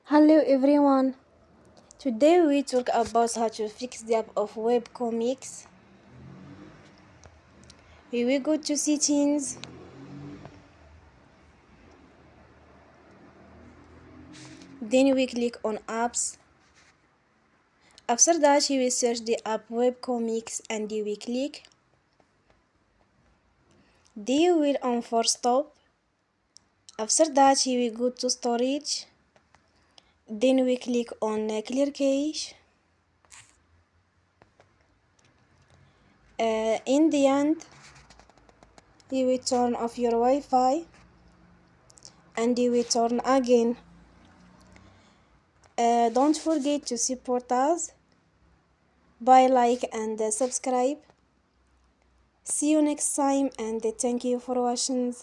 Hello everyone. Today we talk about how to fix the app of webcomics. We will go to settings. Then we click on apps. After that you will search the app webcomics and you will click. Then you will on force stop. After that you will go to storage. Then we click on clear cache. In the end you will turn off your Wi-Fi and you will turn again. Don't forget to support us by like and subscribe. See you next time and thank you for watching.